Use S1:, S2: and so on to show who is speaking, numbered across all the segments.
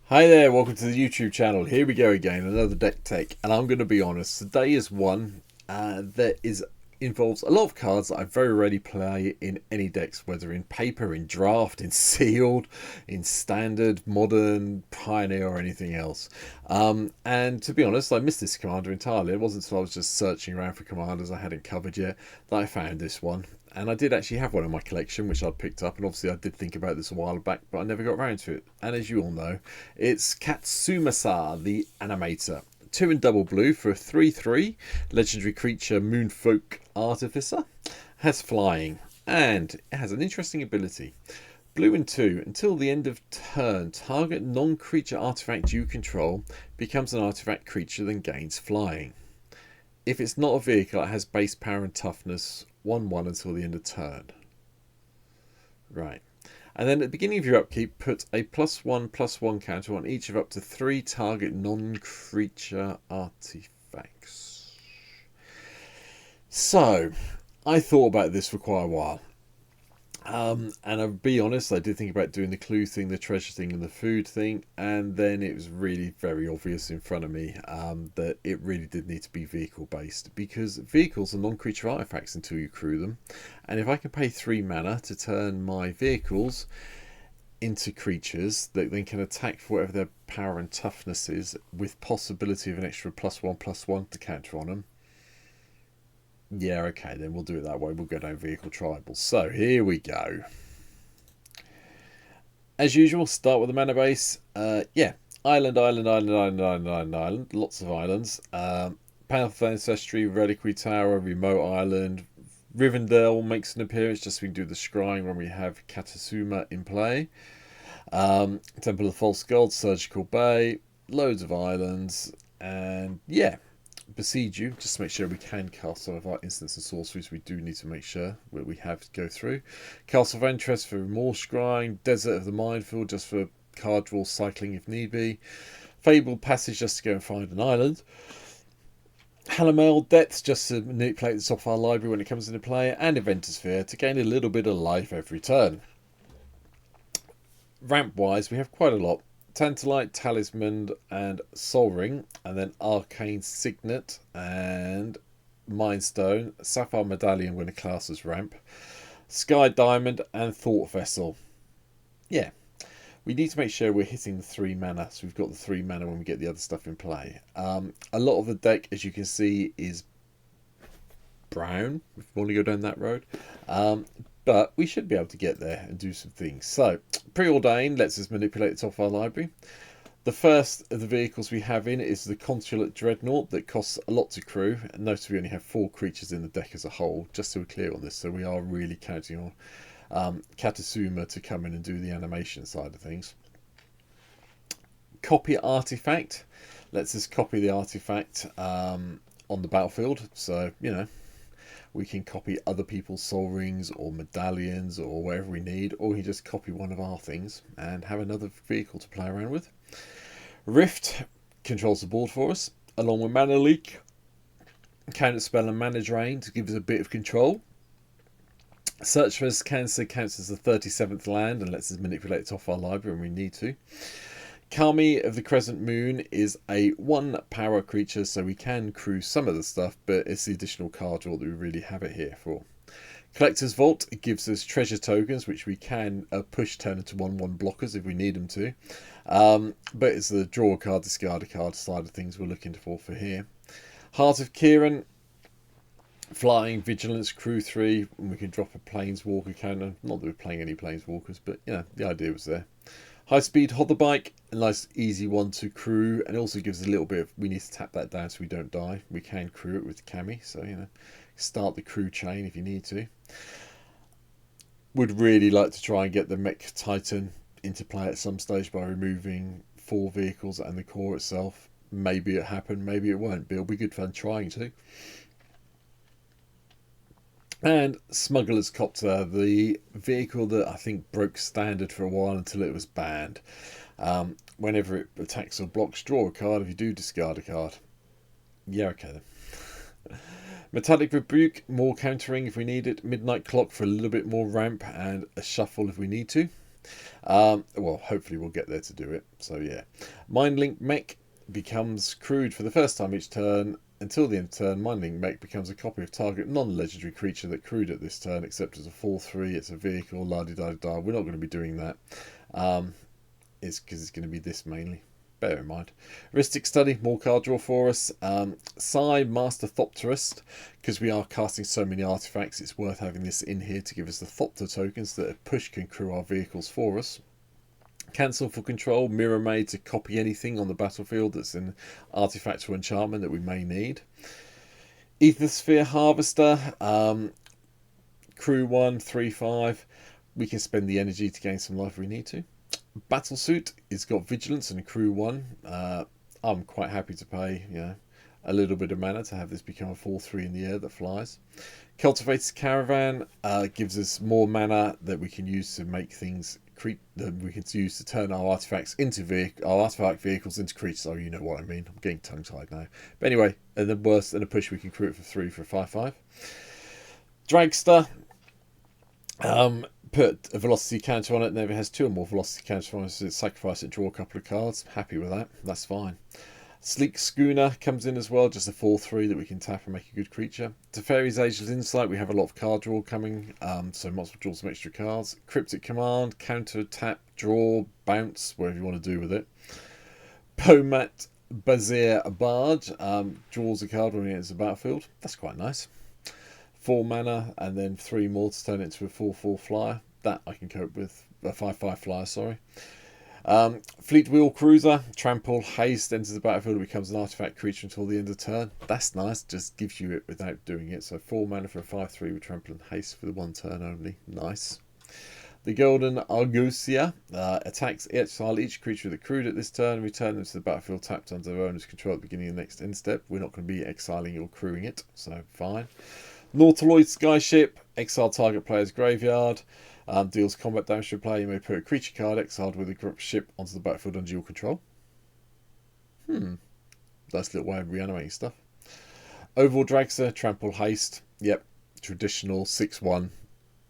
S1: Hi there, welcome to the YouTube channel. Here we go again, another deck tech, and I'm going to be honest, today is one that involves a lot of cards that I very rarely play in any decks, whether in paper, in draft, in sealed, in standard, modern, pioneer, or anything else. And to be honest, I missed this commander entirely. It wasn't until I was just searching around for commanders I hadn't covered yet that I found this one. And I did actually have one in my collection, which I'd picked up, and obviously I did think about this a while back, but I never got around to it. And as you all know, it's Katsumasa, the Animator. 2 and double blue for a 3/3 legendary creature, Moonfolk Artificer. Has flying, and it has an interesting ability. Blue and 2, until the end of turn, target non-creature artifact you control becomes an artifact creature, then gains flying. If it's not a vehicle, it has base power and toughness 1/1 until the end of turn. Right. And then at the beginning of your upkeep, put a +1/+1 counter on each of up to 3 target non-creature artifacts. So, I thought about this for quite a while. And I'll be honest, I did think about doing the clue thing, the treasure thing, and the food thing, and then it was really very obvious in front of me that it really did need to be vehicle based, because vehicles are non-creature artifacts until you crew them, and if I can pay 3 mana to turn my vehicles into creatures that then can attack for whatever their power and toughness is, with possibility of an extra +1/+1 to counter on them. Yeah, okay, then we'll do it that way. We'll go down vehicle tribals. So here we go. As usual, start with the mana base. Yeah, island. Lots of islands. Path of Ancestry, Reliquary Tower, Remote Island. Rivendell makes an appearance just so we can do the scrying when we have Katsumasa in play. Temple of False Gold, Surgical Bay. Loads of islands. And yeah. Besiege you, just to make sure we can cast some of our instants and sorceries. We do need to make sure that we have to go through. Castle of Interest for Remorse Scrying. Desert of the Minefield just for card draw cycling if need be. Fabled Passage just to go and find an island. Hallamale Depths just to manipulate the top of our library when it comes into play. And Eventasphere to gain a little bit of life every turn. Ramp wise, we have quite a lot. Tantalite, Talisman, and Soul Ring, and then Arcane Signet and Mindstone, Sapphire Medallion when a class is ramp, Sky Diamond, and Thought Vessel. Yeah, we need to make sure we're hitting the 3 mana, so we've got the 3 mana when we get the other stuff in play. A lot of the deck, as you can see, is brown, if you want to go down that road. But we should be able to get there and do some things. So, Preordained lets us manipulate the top of our library. The first of the vehicles we have in is the Consulate Dreadnought that costs a lot to crew. And notice we only have 4 creatures in the deck as a whole, just so we're clear on this. So we are really counting on Katsumasa to come in and do the animation side of things. Copy Artifact lets us copy the artifact on the battlefield. So, you know, we can copy other people's soul rings or medallions or wherever we need, or we can just copy one of our things and have another vehicle to play around with. Rift controls the board for us, along with Mana Leak, Counter Spell and Mana Drain to give us a bit of control. Search for Cancer counts as the 37th land and lets us manipulate it off our library when we need to. Kami of the Crescent Moon is a 1 power creature, so we can crew some of the stuff, but it's the additional card draw that we really have it here for. Collector's Vault gives us treasure tokens, which we can push turn into 1/1 blockers if we need them to. But it's the draw a card, discard a card side of things we're looking for here. Heart of Kieran, flying, vigilance, crew 3, and we can drop a planeswalker counter. Not that we're playing any planeswalkers, but you know, the idea was there. High speed hoverbike, a nice easy one to crew, and also gives us a little bit of, we need to tap that down so we don't die. We can crew it with Kami, so you know, start the crew chain if you need to. Would really like to try and get the Mech Titan into play at some stage by removing 4 vehicles and the core itself. Maybe it happened, maybe it won't, but it'll be good fun trying to. And Smuggler's Copter, the vehicle that I think broke standard for a while until it was banned. Whenever it attacks or blocks, draw a card. If you do, discard a card. Yeah, okay then. Metallic Rebuke, more countering if we need it. Midnight Clock for a little bit more ramp and a shuffle if we need to. Well, hopefully we'll get there to do it. So yeah, Mind Link Mech becomes crewed for the first time each turn. Until the end of turn, Mind Link Mech becomes a copy of target non-legendary creature that crewed at this turn, except as a 4/3. It's a vehicle. La di da da. We're not going to be doing that. It's because it's going to be this mainly. Bear in mind. Heuristic Study, more card draw for us. Psi Master Thopterist, because we are casting so many artifacts, it's worth having this in here to give us the Thopter tokens that a push can crew our vehicles for us. Cancel for control, Mirror Maid to copy anything on the battlefield that's an artifact or enchantment that we may need. Ethersphere Harvester, crew 1, 3/5. We can spend the energy to gain some life if we need to. Battlesuit is got Vigilance and crew 1. I'm quite happy to pay a little bit of mana to have this become a 4/3 in the air that flies. Cultivator's Caravan gives us more mana that we can use to make things that we can use to turn our artifacts into our artifact vehicles into creatures. Oh, you know what I mean. I'm getting tongue-tied now. But anyway, and then worse than a push, we can crew it for 3 for a 5/5. Dragster. Put a velocity counter on it, and if it has 2 or more velocity counters on it, so sacrifice it, draw a couple of cards. Happy with that. That's fine. Sleek Schooner comes in as well, just a 4/3 that we can tap and make a good creature. Teferi's Ageless Insight, we have a lot of card draw coming, so might as well draw some extra cards. Cryptic Command, counter, tap, draw, bounce, whatever you want to do with it. Pomat Bazir Bard, draws a card when it enters the battlefield. That's quite nice. 4 mana and then 3 more to turn it into a 4/4 flyer. That I can cope with. A 5/5 flyer, sorry. Fleet Wheel Cruiser, trample, haste, enters the battlefield, becomes an artifact creature until the end of turn. That's nice, just gives you it without doing it. So 4 mana for a 5/3 with trample and haste for the 1 turn only. Nice. The Golden Argosia attacks, exile each creature that crewed at this turn and return them to the battlefield tapped under their owner's control at the beginning of the next end step. We're not going to be exiling or crewing it, so fine. Nautiloid Skyship, exile target player's graveyard. Deals combat damage to a player. You may put a creature card exiled with a ship onto the battlefield under your control. Nice little way of reanimating stuff. Overall Dragster, trample, haste. Yep, traditional 6/1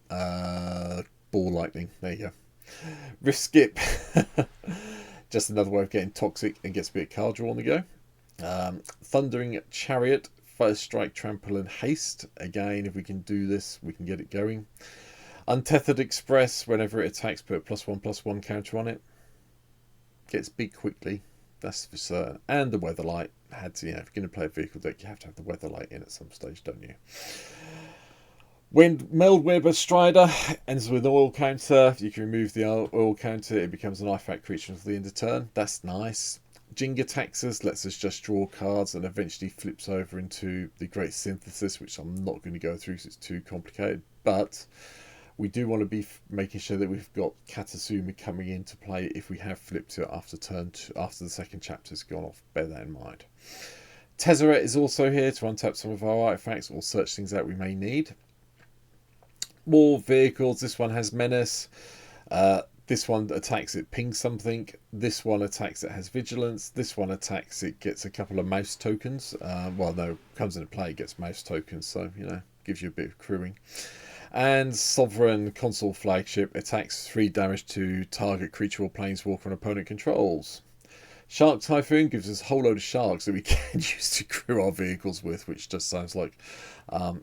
S1: ball lightning. There you go. Rift Skip. Just another way of getting toxic and gets a bit of card draw on the go. Thundering Chariot, first strike, trample and haste. Again, if we can do this, we can get it going. Untethered Express, whenever it attacks, put a +1/+1 counter on it. Gets big quickly, that's for certain. And the Weatherlight had to, if you're going to play a vehicle deck, you have to have the Weatherlight in at some stage, don't you? When Meldweber Strider ends with an oil counter, you can remove the oil counter, it becomes an artifact creature until the end of turn. That's nice. Jinga Taxus lets us just draw cards and eventually flips over into the Great Synthesis, which I'm not going to go through because it's too complicated. But we do want to be making sure that we've got Katsumasa coming into play if we have flipped it after after the second chapter's gone off. Bear that in mind. Tezzeret is also here to untap some of our artifacts or search things out we may need. More vehicles. This one has Menace. This one attacks, it pings something. This one attacks, it has Vigilance. This one attacks, it gets a couple of mouse tokens. Well, no, comes into play, it gets mouse tokens, so, gives you a bit of crewing. And Sovereign Console Flagship attacks 3 damage to target creature or planeswalker an opponent controls. Shark Typhoon gives us a whole load of sharks that we can use to crew our vehicles with, which just sounds like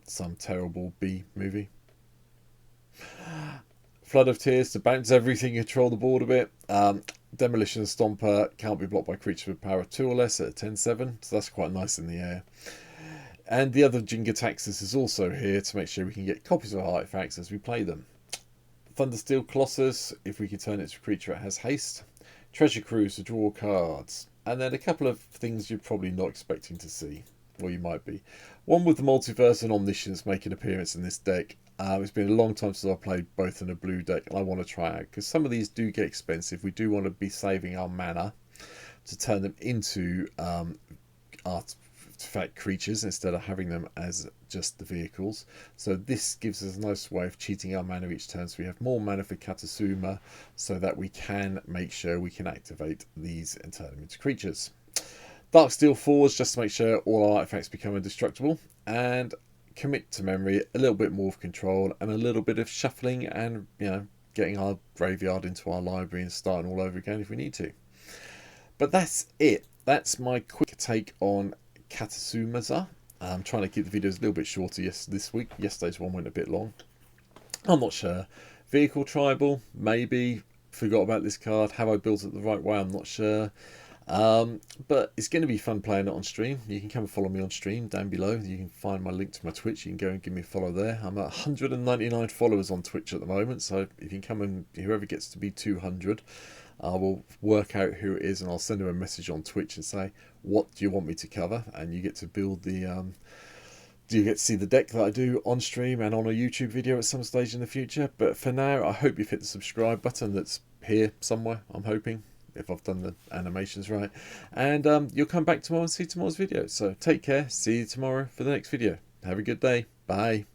S1: some terrible B movie. Flood of Tears to bounce everything, control the board a bit. Demolition Stomper can't be blocked by creatures with power 2 or less at a 10/7, so that's quite nice in the air. And the other Jinga Taxus is also here to make sure we can get copies of our artifacts as we play them. Thundersteel Colossus, if we can turn it to a creature, it has haste. Treasure Cruise to draw cards. And then a couple of things you're probably not expecting to see. Or you might be. One with the Multiverse and Omniscience make an appearance in this deck. It's been a long time since I've played both in a blue deck, and I want to try out. Because some of these do get expensive. We do want to be saving our mana to turn them into artifact creatures instead of having them as just the vehicles. So this gives us a nice way of cheating our mana each turn, so we have more mana for Katsumasa, so that we can make sure we can activate these and turn them into creatures. Darksteel Forge, just to make sure all our artifacts become indestructible. And Commit to Memory, a little bit more of control and a little bit of shuffling and getting our graveyard into our library and starting all over again if we need to. But that's it. That's my quick take on Katsumasa. I'm trying to keep the videos a little bit shorter this week. Yesterday's one went a bit long. I'm not sure. Vehicle tribal, maybe. Forgot about this card. Have I built it the right way? I'm not sure. But it's going to be fun playing it on stream. You can come and follow me on stream down below. You can find my link to my Twitch. You can go and give me a follow there. I'm at 199 followers on Twitch at the moment, so if you can come and whoever gets to be 200, I will work out who it is and I'll send them a message on Twitch and say, what do you want me to cover? And you get to build the you get to see the deck that I do on stream and on a YouTube video at some stage in the future. But for now, I hope you've hit the subscribe button that's here somewhere, I'm hoping, if I've done the animations right. And you'll come back tomorrow and see tomorrow's video. So take care. See you tomorrow for the next video. Have a good day. Bye.